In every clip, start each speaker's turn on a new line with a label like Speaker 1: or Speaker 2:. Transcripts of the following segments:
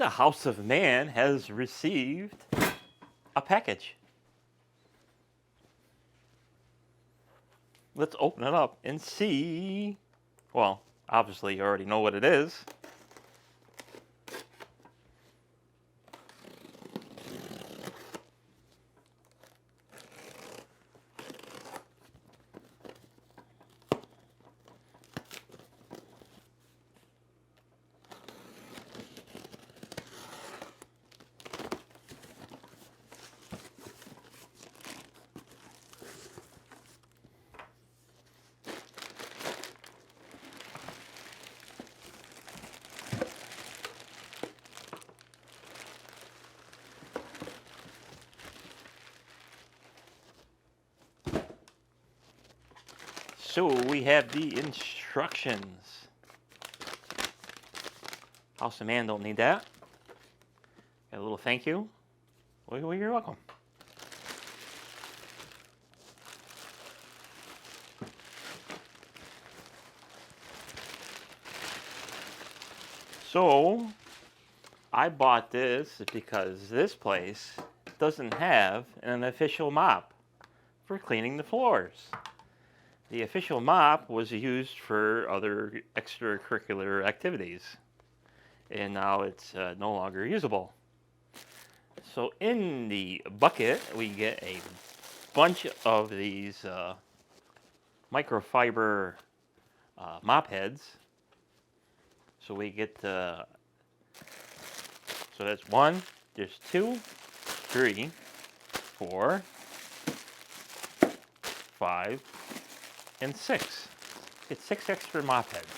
Speaker 1: The House of Man has received a package. Let's open it up and see. Well, obviously you already know what it is. So we have the instructions. House of Man don't need that. Got a little thank you. Well, you're welcome. So I bought this because this place doesn't have an official mop for cleaning the floors. The official mop was used for other extracurricular activities, and now it's no longer usable. So in the bucket, we get a bunch of these microfiber mop heads. So we get so that's 1, there's 2, 3, 4, 5, and 6. It's 6 extra mop heads.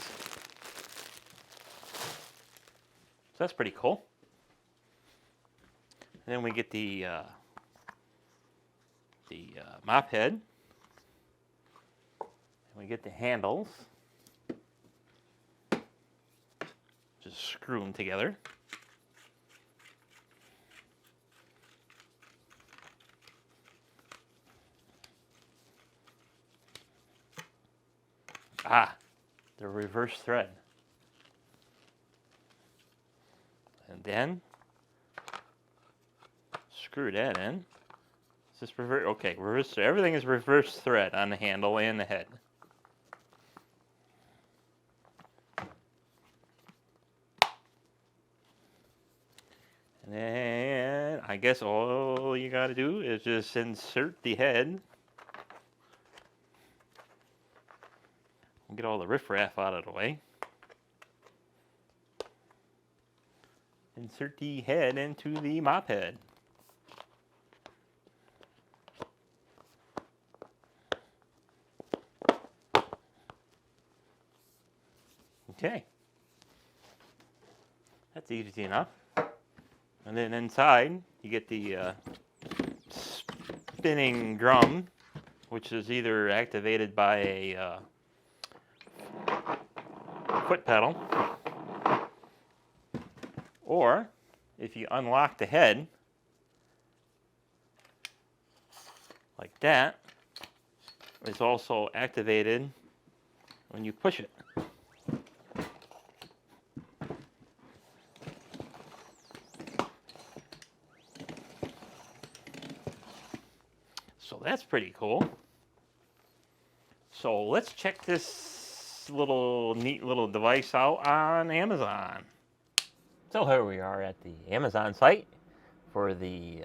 Speaker 1: So that's pretty cool. And then we get the mop head. And we get the handles. Just screw them together. Ah, the reverse thread. And then screw that in. Is this reverse? Okay, reverse. Everything is reverse thread on the handle and the head. And then I guess all you got to do is just insert the head. Get all the riffraff out of the way. Insert the head into the mop head. Okay. That's easy enough. And then inside, you get the spinning drum, which is either activated by a foot pedal, or if you unlock the head like that, it's also activated when you push it. So that's pretty cool. So let's check this neat little device out on Amazon. So here we are at the Amazon site for the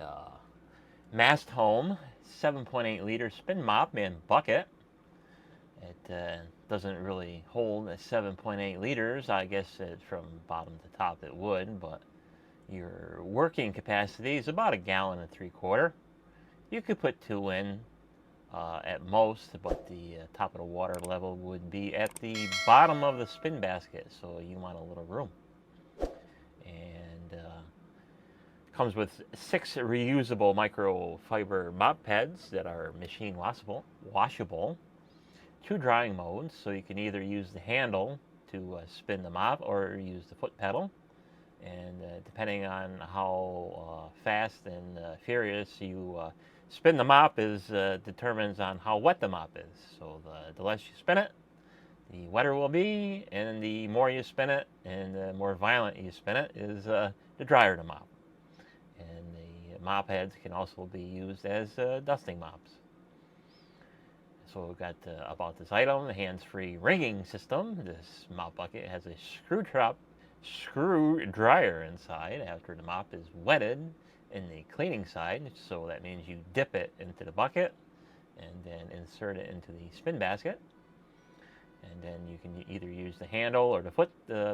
Speaker 1: Masthome 7.8 liter spin mop and bucket. It doesn't really hold 7.8 liters. I guess from bottom to top it would, but your working capacity is about 1.75 gallons. You could put 2 in at most, but the top of the water level would be at the bottom of the spin basket, so you want a little room. And comes with 6 reusable microfiber mop pads that are machine washable, 2 drying modes, so you can either use the handle to spin the mop or use the foot pedal. And depending on how fast and furious you spin the mop determines on how wet the mop is. So the less you spin it, the wetter it will be, and the more you spin it and the more violent you spin it is the dryer to mop. And the mop heads can also be used as dusting mops. So we've got about this item, the hands-free wringing system. This mop bucket has a screw dryer inside after the mop is wetted in the cleaning side. So that means you dip it into the bucket and then insert it into the spin basket. And then you can either use the handle or the foot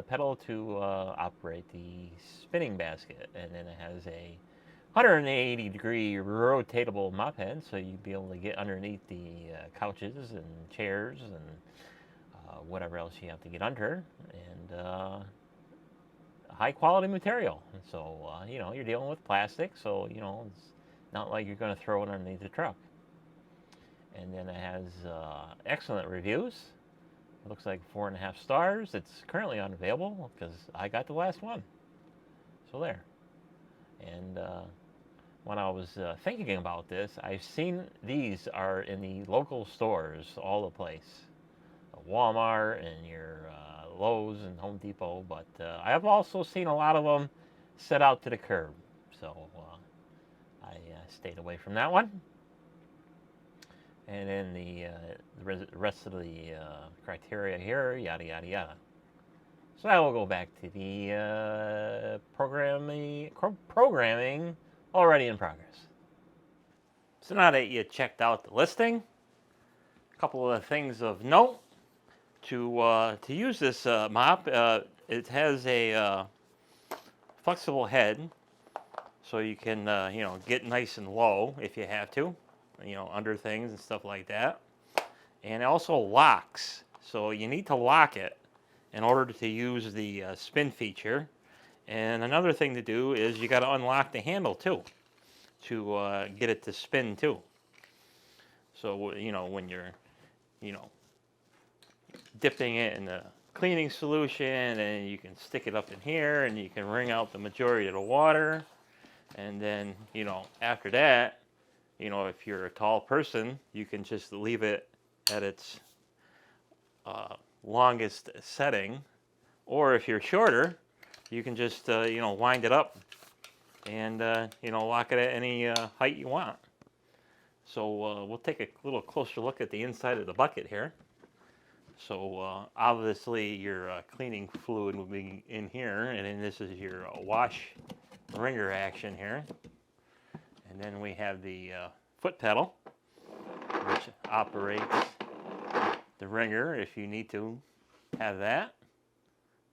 Speaker 1: pedal to operate the spinning basket. And then it has a 180-degree rotatable mop head, so you'd be able to get underneath the couches and chairs and whatever else you have to get under. And high quality material. So, you know, you're dealing with plastic, so, you know, it's not like you're going to throw it underneath the truck. And then it has excellent reviews. It looks like 4.5 stars. It's currently unavailable because I got the last one. So there. And when I was thinking about this, I've seen these are in the local stores all the place. Walmart and your Lowe's and Home Depot. But I have also seen a lot of them set out to the curb. So I stayed away from that one. And then the rest of the criteria here, yada, yada, yada. So I will go back to the programming already in progress. So now that you checked out the listing, a couple of things of note. To use this mop, it has a flexible head, so you can you know, get nice and low if you have to, you know, under things and stuff like that. And it also locks, so you need to lock it in order to use the spin feature. And another thing to do is you got to unlock the handle too to get it to spin too. So, you know, when you're, you know, dipping it in the cleaning solution, and you can stick it up in here and you can wring out the majority of the water. And then, you know, after that, you know, if you're a tall person, you can just leave it at its longest setting. Or if you're shorter, you can just, you know, wind it up and, you know, lock it at any height you want. So we'll take a little closer look at the inside of the bucket here. So obviously your cleaning fluid will be in here, and then this is your wash wringer action here. And then we have the foot pedal, which operates the wringer if you need to have that.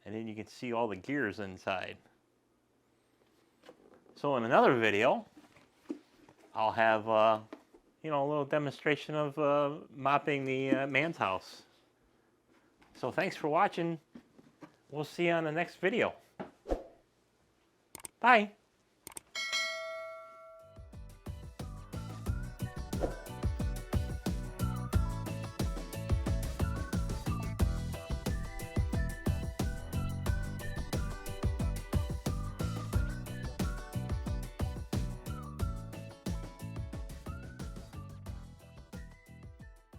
Speaker 1: And then you can see all the gears inside. So in another video, I'll have you know, a little demonstration of mopping the man's house. So thanks for watching. We'll see you on the next video. Bye.